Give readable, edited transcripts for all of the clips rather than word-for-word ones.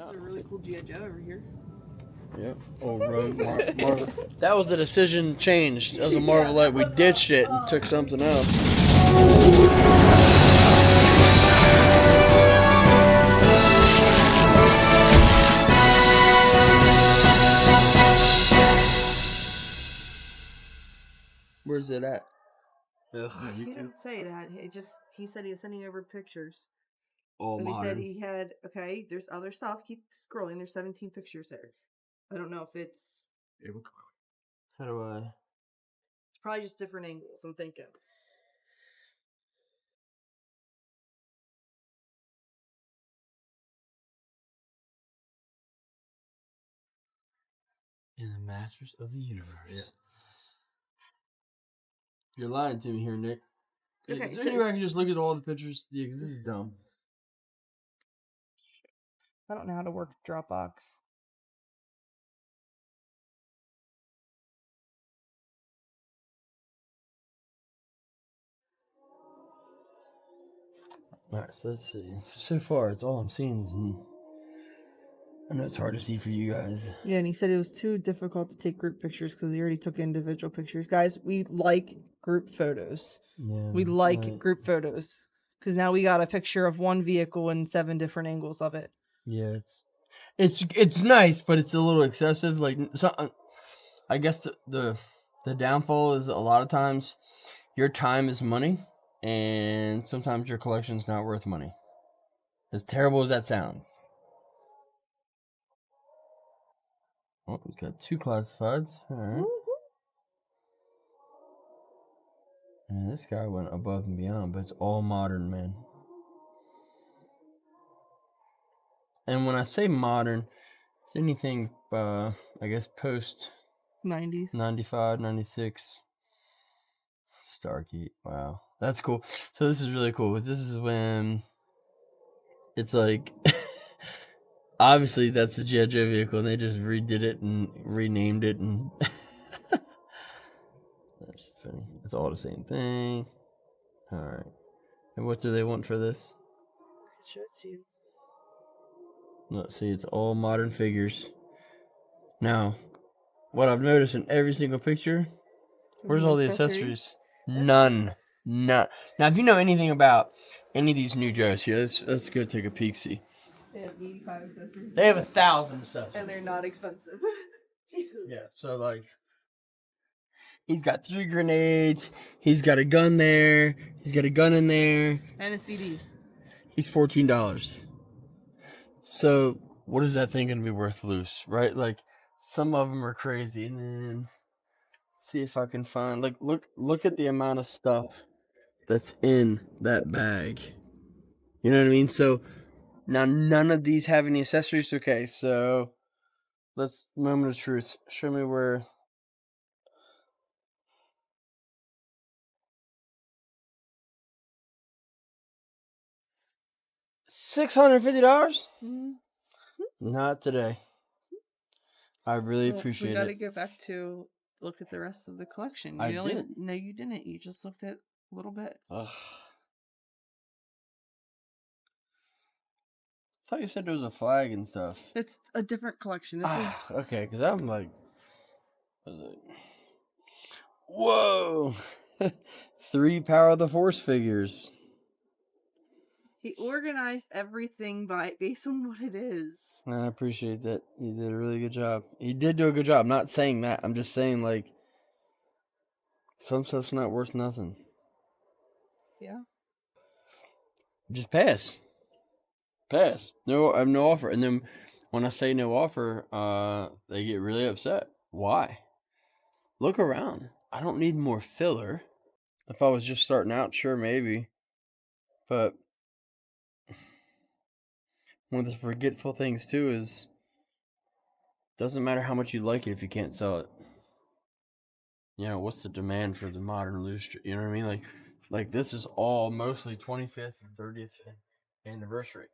This is a really cool G.I. Joe over here. Yep. Oh, Marvel. That was the decision changed. That was a Marvelette. We ditched it and took something else. Where's it at? Ugh. He didn't say that. He said he was sending over pictures. All but modern. He said he had, okay, there's other stuff. Keep scrolling. There's 17 pictures there. I don't know if it's... How do I... It's probably just different angles, I'm thinking. In the Masters of the Universe. Yeah. You're lying to me here, Nick. Okay, is there any way I can just look at all the pictures? Yeah, because this is dumb. I don't know how to work Dropbox. Alright, so let's see. So far, it's all I'm seeing is... I know it's hard to see for you guys. Yeah, and he said it was too difficult to take group pictures because he already took individual pictures. Guys, we like group photos. Yeah, we like group photos because now we got a picture of one vehicle and 7 different angles of it. Yeah, it's nice, but it's a little excessive. Like, I guess the downfall is a lot of times your time is money, and sometimes your collection's not worth money. As terrible as that sounds. Oh, we've got 2 classifieds. All right. And this guy went above and beyond, but it's all modern, man. And when I say modern, it's anything, I guess, post 90s. 95, 96. Starkey. Wow. That's cool. So this is really cool. This is when it's like... Obviously, that's the G.I. Joe vehicle, and they just redid it and renamed it, and that's funny. It's all the same thing. All right. And what do they want for this? Show it to you. Let's see. It's all modern figures. Now, what I've noticed in every single picture, where's all the accessories? None. Now, if you know anything about any of these new Joes here, let's go take a peek-see. They have 85 accessories. They have 1,000 accessories. And they're not expensive. Yeah, so like, he's got 3 grenades. He's got a gun there. He's got a gun in there. And a CD. He's $14. So what is that thing going to be worth loose, right? Like, some of them are crazy. And then, let's see if I can find, like, look at the amount of stuff that's in that bag. You know what I mean? So now none of these have any accessories. Okay, so let's moment of truth. Show me where. $650? Mm-hmm. Not today. I really appreciate it. We got to go back to look at the rest of the collection. No, you didn't. You just looked at a little bit. Ugh. I thought you said there was a flag and stuff. It's a different collection. This is okay, because I'm like, whoa, 3 Power of the Force figures. He organized everything based on what it is. I appreciate that. He did a really good job. He did do a good job. I'm not saying that. I'm just saying, like, some stuff's not worth nothing. Yeah. Just pass. Pass. No, I have no offer. And then when I say no offer, they get really upset. Why? Look around. I don't need more filler. If I was just starting out, sure, maybe. But one of the forgetful things, too, is doesn't matter how much you like it if you can't sell it. You know, what's the demand for the modern illustrator? You know what I mean? Like this is all mostly 25th and 30th anniversary.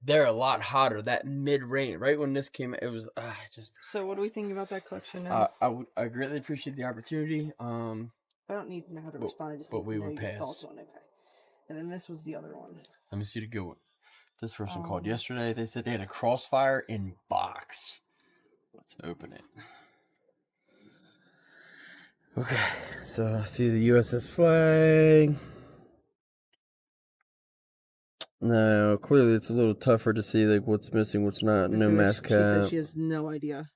They're a lot hotter. That mid-range, right when this came out, it was just... So what do we think about that collection now? I greatly appreciate the opportunity. I don't need to know how to respond. I just need to know your thoughts on it. Okay. And then this was the other one. Let me see the good one. This person called yesterday. They said they had a Crossfire in box. Let's open it. Okay, so see the USS flag. No, clearly it's a little tougher to see like what's missing, what's not. No mascot. She said she has no idea.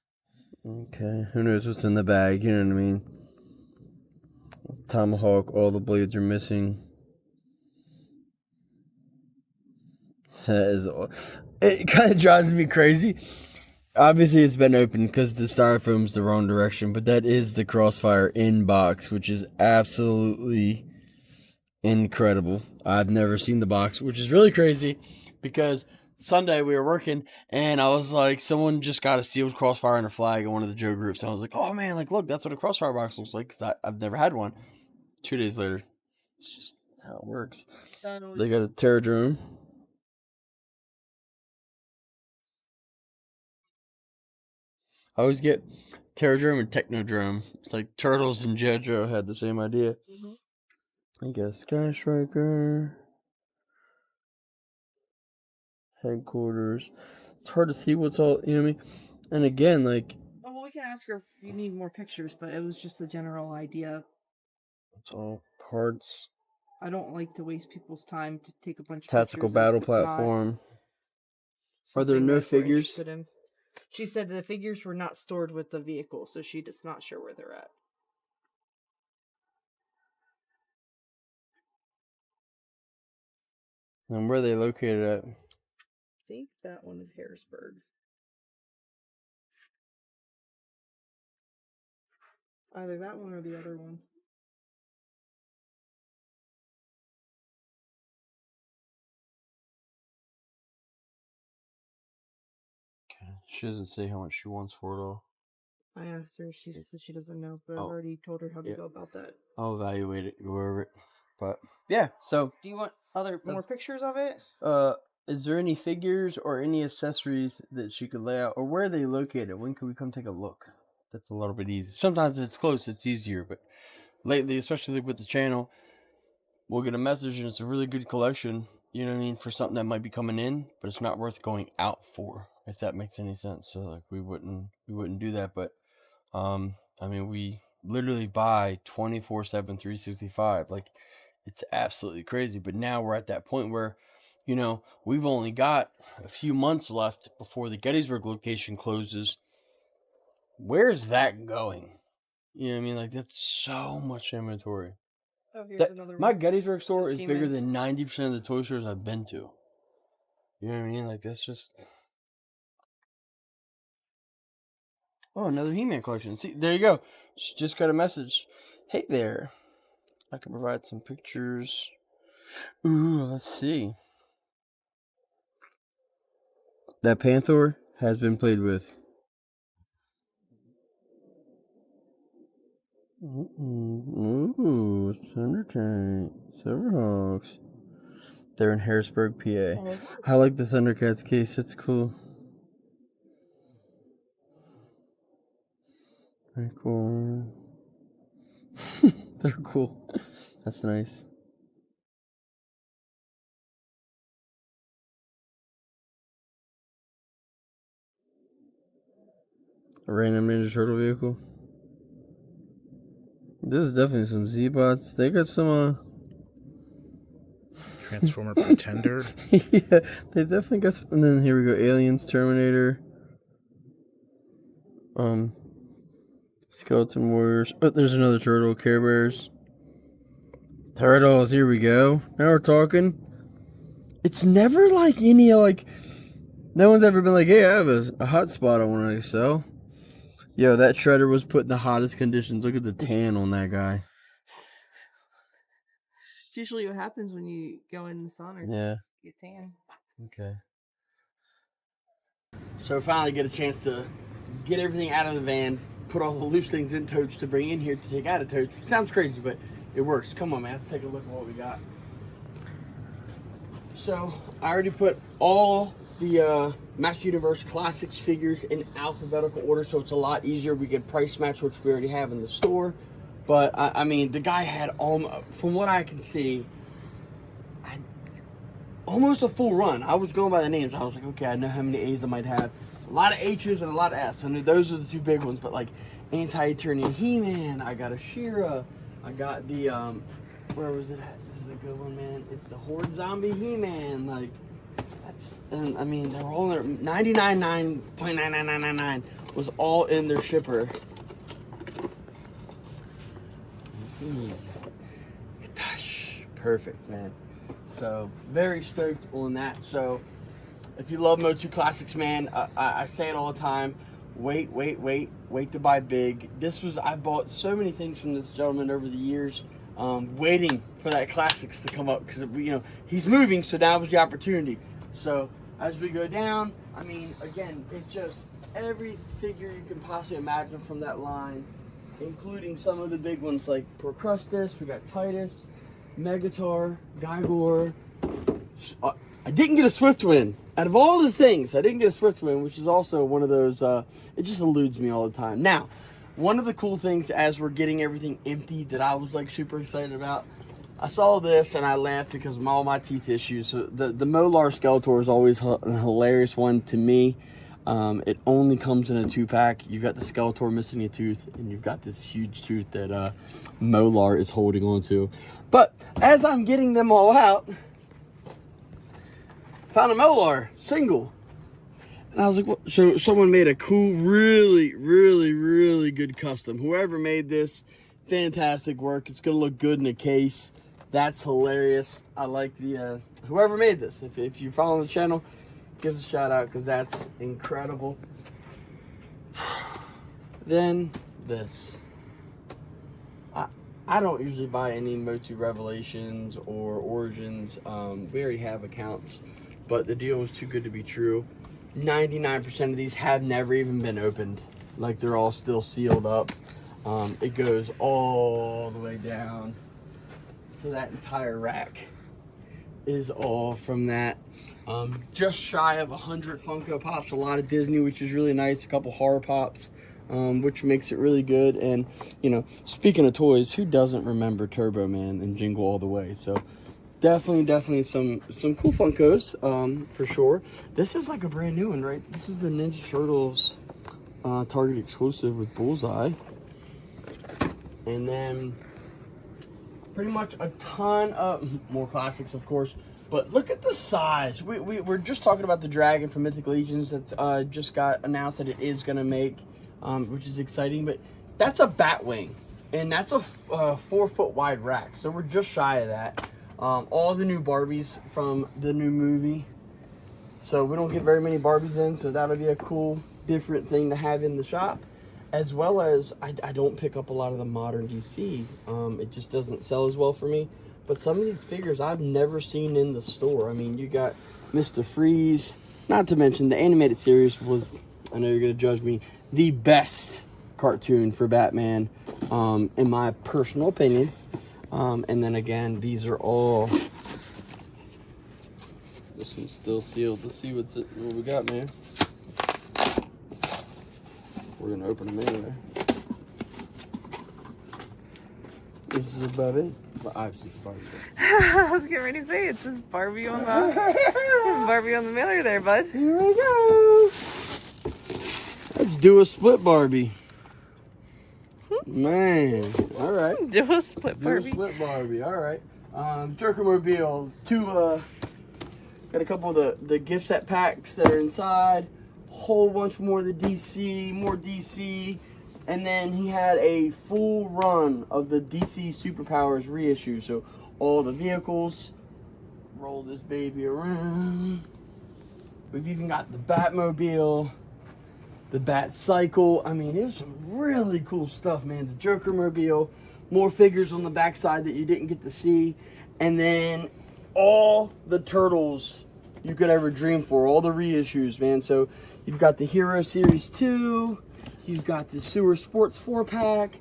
Okay, who knows what's in the bag? You know what I mean? Tomahawk, all the blades are missing. That is, it kind of drives me crazy. Obviously, it's been opened because the styrofoam's the wrong direction, but that is the Crossfire in box, which is absolutely incredible. I've never seen the box, which is really crazy because Sunday we were working and I was like, someone just got a sealed Crossfire and a flag in one of the Joe groups. And I was like, oh man, like, look, that's what a Crossfire box looks like because I've never had one. 2 days later, it's just how it works. They got a Terradrome. I always get Terradrome and Technodrome. It's like Turtles and JoJo had the same idea. I guess Sky Striker. Headquarters. It's hard to see what's all, you know what I mean? And again, like... Oh, well, we can ask her if you need more pictures, but it was just a general idea. It's all parts. I don't like to waste people's time to take a bunch of Tactical pictures. battle platform. Are there no figures? She said the figures were not stored with the vehicle, so she's just not sure where they're at. And where are they located at? I think that one is Harrisburg. Either that one or the other one. Okay. She doesn't say how much she wants for it all. I asked her, she said she doesn't know, but I've already told her how to go about that. I'll evaluate it, go over it. But yeah, so do you want more pictures of it? Is there any figures or any accessories that she could lay out, or where are they located? When can we come take a look? That's a little bit easy. Sometimes if it's close, it's easier, but lately, especially with the channel, we'll get a message and it's a really good collection, you know what I mean, for something that might be coming in, but it's not worth going out for, if that makes any sense. So like we wouldn't do that, but I mean, we literally buy 24/7 365. Like, it's absolutely crazy. But now we're at that point where, you know, we've only got a few months left before the Gettysburg location closes. Where's that going? You know what I mean? Like, that's so much inventory. Oh, here's another one. My Gettysburg store is bigger than 90% of the toy stores I've been to. You know what I mean? Like, that's just... Oh, another He-Man collection. See, there you go. She just got a message. Hey there. I can provide some pictures. Ooh, let's see. That Panther has been played with. Ooh, Thunder Tank. Silverhawks. They're in Harrisburg, PA. Oh. I like the Thundercats case. That's cool. Very cool. They're cool. That's nice. A random Ninja Turtle vehicle. This is definitely some Z-Bots. They got some, Transformer Pretender. Yeah, they definitely got some. And then here we go. Aliens, Terminator. Skeleton Warriors. Oh, there's another turtle. Care Bears. Turtles, here we go. Now we're talking. It's never like any, like, no one's ever been like, hey, I have a hot spot I want to sell. Yo, that Shredder was put in the hottest conditions. Look at the tan on that guy. It's usually what happens when you go in the sun or get tan. Okay. So finally get a chance to get everything out of the van, put all the loose things in totes to bring in here to take out of totes. Sounds crazy, but it works. Come on, man. Let's take a look at what we got. So I already put all the Master Universe Classics figures in alphabetical order, so it's a lot easier. We can price match, which we already have in the store. But I mean, the guy had all, from what I can see, almost a full run. I was going by the names. I was like, okay, I know how many A's I might have. A lot of H's and a lot of S. I knew those are the two big ones, but like Anti-Eternian He-Man, I got a She-Ra, I got the, where was it at? This is a good one, man. It's the Horde Zombie He-Man. Like, that's, and I mean, they were all in there. 99.99999 was all in their shipper. Gosh, perfect, man. So, very stoked on that. So, if you love Motu Classics, man, I say it all the time. Wait to buy big. I bought so many things from this gentleman over the years, waiting for that Classics to come up, because, you know, he's moving, so now was the opportunity. So, as we go down, I mean, again, it's just every figure you can possibly imagine from that line, including some of the big ones like Procrustes, we got Titus, Megatar, Gygor. I didn't get a Swiftwind. Out of all the things, I didn't get a Swiftwind, which is also one of those, it just eludes me all the time. Now, one of the cool things as we're getting everything empty that I was like super excited about, I saw this and I laughed because of all my teeth issues. So the Molar Skeletor is always a hilarious one to me. It only comes in a 2-pack. You've got the Skeletor missing a tooth, and you've got this huge tooth that Molar is holding on to. But as I'm getting them all out, found a Molar single. And I was like, what? So someone made a cool, really good custom. Whoever made this, fantastic work. It's going to look good in a case. That's hilarious. I like the, whoever made this. If you follow the channel, give us a shout out, because that's incredible. Then this. I don't usually buy any Motu Revelations or Origins. We already have accounts, but the deal was too good to be true. 99% of these have never even been opened. Like, they're all still sealed up. It goes all the way down. So that entire rack is all from that. Just shy of 100 Funko Pops, a lot of Disney, which is really nice, a couple horror pops, which makes it really good. And, you know, speaking of toys, who doesn't remember Turbo Man and Jingle All the Way? So definitely some cool Funkos, for sure. This is like a brand new one, right? This is the Ninja Turtles Target exclusive with Bullseye. And then pretty much a ton of more classics, of course. But look at the size. We're just talking about the Dragon from Mythic Legions that's just got announced that it is going to make, which is exciting. But that's a Batwing, and that's a 4-foot wide rack. So we're just shy of that. All the new Barbies from the new movie. So we don't get very many Barbies in, so that'll be a cool, different thing to have in the shop. As well as, I don't pick up a lot of the modern DC. It just doesn't sell as well for me. But some of these figures I've never seen in the store. I mean, you got Mr. Freeze. Not to mention, the animated series was, I know you're going to judge me, the best cartoon for Batman, in my personal opinion. And then again, these are all... This one's still sealed. Let's see what we got, man. We're going to open them anyway. This is about it. Well, obviously, Barbie. I was getting ready to say, it says Barbie on the Barbie on the mailer there, bud. Here we go. Let's do a split Barbie. Man, all right. Do a split Barbie. Do a split Barbie, all right. Jokermobile, got a couple of the gift set packs that are inside. Whole bunch more of the DC, more DC. And then he had a full run of the DC Superpowers reissue. So all the vehicles. Roll this baby around. We've even got the Batmobile, the Bat Cycle. I mean, it was some really cool stuff, man. The Jokermobile, more figures on the backside that you didn't get to see. And then all the Turtles you could ever dream for, all the reissues, man. So you've got the Hero Series 2. You've got the Sewer Sports 4-pack,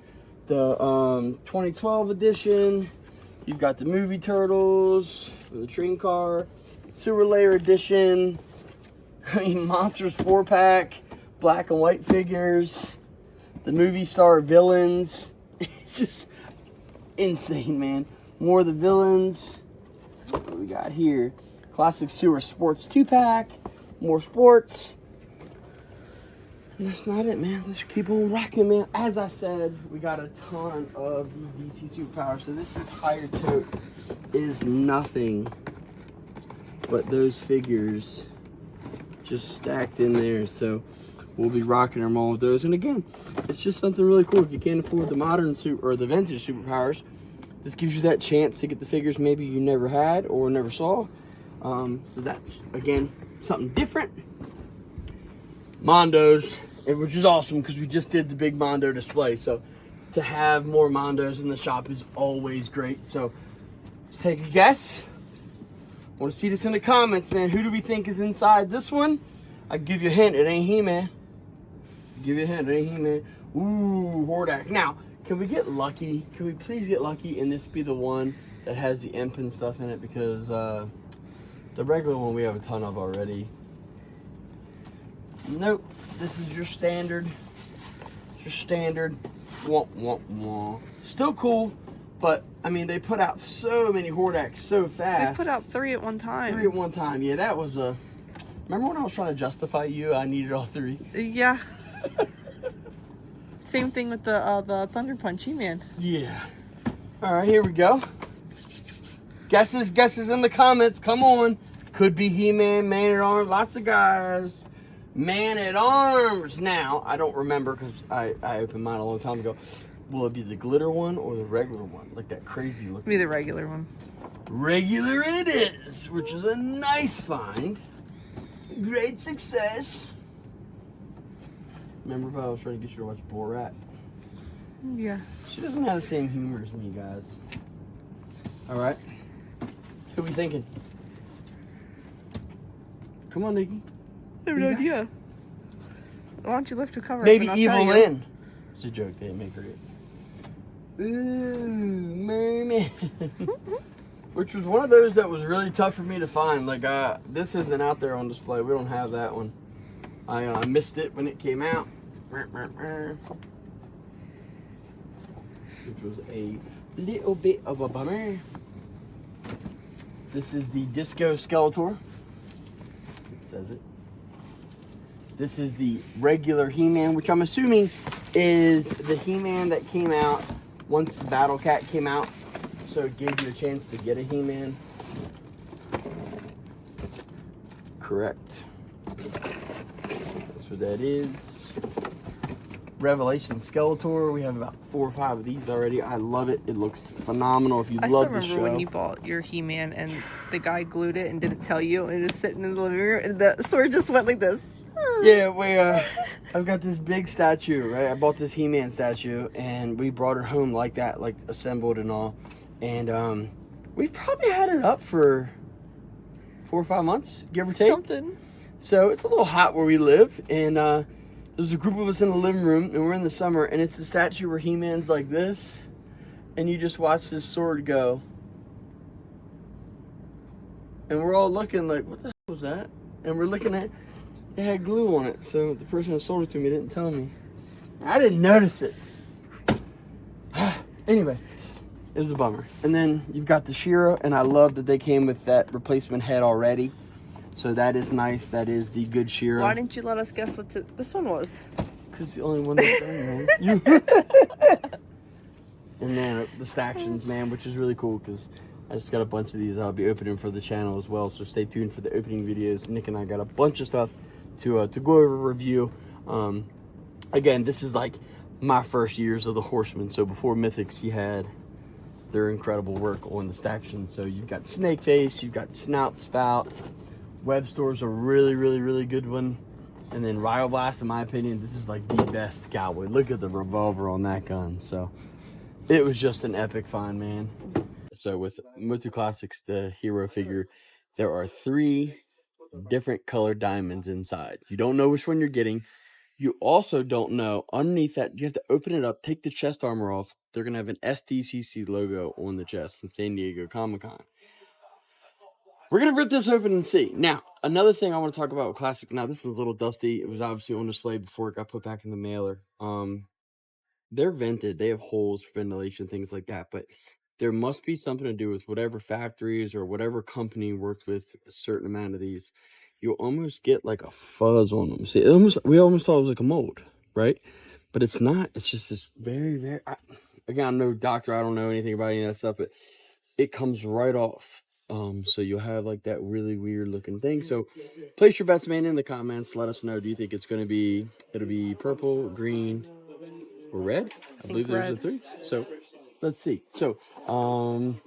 the 2012 edition. You've got the Movie Turtles, the train car, Sewer Layer edition. I mean, Monsters 4-pack, black and white figures, the Movie Star villains. It's just insane, man. More of the villains. What do we got here? Classic Sewer Sports 2-pack. More sports. And that's not it, man. Let's keep on rocking, man. As I said, we got a ton of these DC Superpowers. So this entire tote is nothing but those figures just stacked in there. So we'll be rocking them all with those. And again, it's just something really cool. If you can't afford the modern suit or the vintage Superpowers, this gives you that chance to get the figures maybe you never had or never saw. So that's, again, something different. Mondos, which is awesome because we just did the big Mondo display. So to have more Mondos in the shop is always great. So let's take a guess. I want to see this in the comments, man. Who do we think is inside this one? I give you a hint. It ain't He-Man. Give you a hint. It ain't He-Man. Ooh, Hordak. Now, can we get lucky? Can we please get lucky and this be the one that has the imp and stuff in it? Because the regular one we have a ton of already. Nope, this is your standard. Your standard. Wah, wah, wah. Still cool, but I mean they put out so many Hordaks so fast. They put out 3 at one time. 3 at one time. Yeah, that was a. Remember when I was trying to justify you? I needed all 3. Yeah. Same thing with the Thunder Punch He-Man. Yeah. All right, here we go. Guesses in the comments. Come on. Could be He-Man, Man at Arms, lots of guys. Man at Arms. Now, I don't remember because I opened mine a long time ago. Will it be the glitter one or the regular one? Like that crazy looking. Be the regular one. Regular it is, which is a nice find. Great success. Remember if I was trying to get you to watch Borat? Yeah. She doesn't have the same humor as me, guys. All right. Who we thinking? Come on, Nikki. I have no idea. Why don't you lift the cover Maybe up and I'll Evil tell you. Lynn. It's a joke. They didn't make her yet. Ooh, merman. Which was one of those that was really tough for me to find. Like, this isn't out there on display. We don't have that one. I missed it when it came out. Which was a little bit of a bummer. This is the Disco Skeletor. It says it. This is the regular He-Man, which I'm assuming is the He-Man that came out once the Battle Cat came out. So it gave you a chance to get a He-Man. Correct. That's what that is. Revelation Skeletor. We have about 4 or 5 of these already. I love it. It looks phenomenal. If you I still love the remember show. when you bought your He-Man and the guy glued it and didn't tell you and it was sitting in the living room and the sword just went like this. Yeah, I've got this big statue, right? I bought this He-Man statue and we brought her home like that, like assembled and all. And we probably had it up for 4 or 5 months, give or take. Something. So it's a little hot where we live, and there's a group of us in the living room, and we're in the summer, and it's a statue where He-Man's like this, and you just watch this sword go. And we're all looking like, what the hell was that? And we're looking at, it had glue on it, so the person who sold it to me didn't tell me. I didn't notice it. Anyway, it was a bummer. And then you've got the She-Ra, and I love that they came with that replacement head already. So that is nice. That is the good She-Ra. Why didn't you let us guess what this one was? Because the only one that's you. And then the Stactions, man, which is really cool because I just got a bunch of these I'll be opening for the channel as well. So stay tuned for the opening videos. Nick and I got a bunch of stuff to go over review. Again, this is like my first years of the Horsemen. So before Mythics, you had their incredible work on the Stactions. So you've got Snakeface, you've got Snout Spout. Web Store's a really, really, really good one. And then Rival Blast, in my opinion, this is like the best cowboy. Look at the revolver on that gun. So it was just an epic find, man. So with Motu Classics, the hero figure, there are 3 different colored diamonds inside. You don't know which one you're getting. You also don't know, underneath that, you have to open it up, take the chest armor off. They're going to have an SDCC logo on the chest from San Diego Comic-Con. We're going to rip this open and see. Now, another thing I want to talk about with Classics. Now, this is a little dusty. It was obviously on display before it got put back in the mailer. They're vented. They have holes for ventilation, things like that. But there must be something to do with whatever factories or whatever company worked with a certain amount of these. You almost get like a fuzz on them. See, we almost thought it was like a mold, right? But it's not. It's just this very, very. Again, I'm no doctor. I don't know anything about any of that stuff, but it comes right off. So you'll have like that really weird looking thing. So place your bets, man, in the comments. Let us know. Do you think it's gonna be? It'll be purple, green, or red? I believe there's a 3. So let's see. So I'm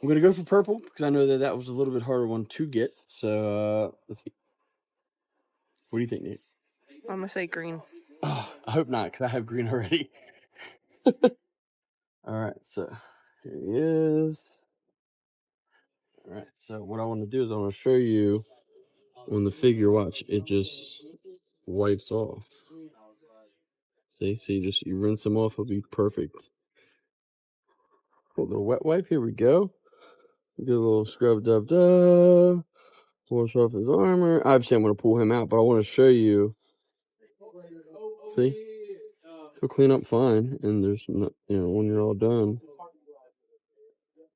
gonna go for purple because I know that was a little bit harder one to get. So let's see. What do you think, Nate? I'm gonna say green. Oh, I hope not, because I have green already. All right, so here he is. All right, so what I want to do is I want to show you on the figure. Watch, it just wipes off. See, you rinse them off, it'll be perfect. A little wet wipe. Here we go. Get a little scrub dub. Wash off his armor. Obviously, I'm going to pull him out, but I want to show you. See, he'll clean up fine, and there's not, when you're all done.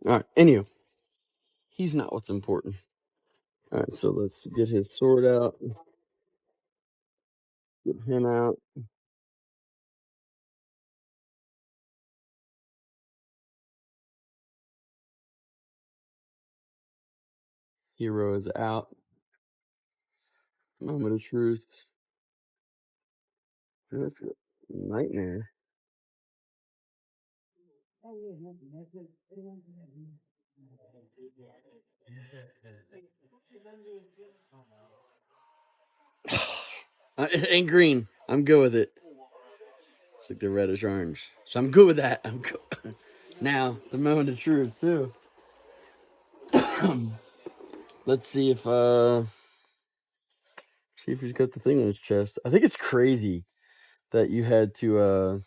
All right. Anyway, he's not what's important. All right, so let's get his sword out. Get him out. Hero is out. Moment of truth. That's a nightmare. And green. I'm good with it. It's like the reddish orange. So I'm good with that. I'm good. Now, the moment of truth, too. Let's see if he's got the thing on his chest. I think it's crazy that you had to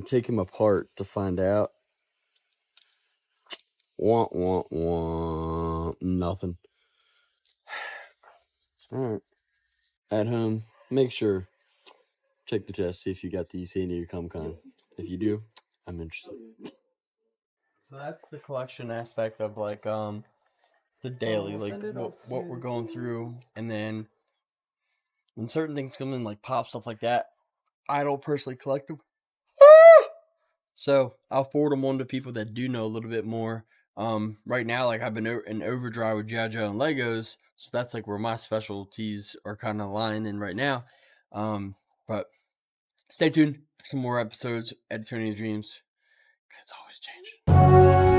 take him apart to find out. Wah, wah, wah. Nothing. All right. At home, make sure, check the test, see if you got the San Diego Comic Con. If you do, I'm interested. So that's the collection aspect of like the daily, like what we're going through, and then when certain things come in, like pop stuff like that, I don't personally collect them. So I'll forward them on to people that do know a little bit more. Right now, like I've been in overdrive with G.I. Joe and Legos, so that's like where my specialties are kind of lying in right now. But stay tuned for some more episodes at Tony's Dreams, because it's always changing.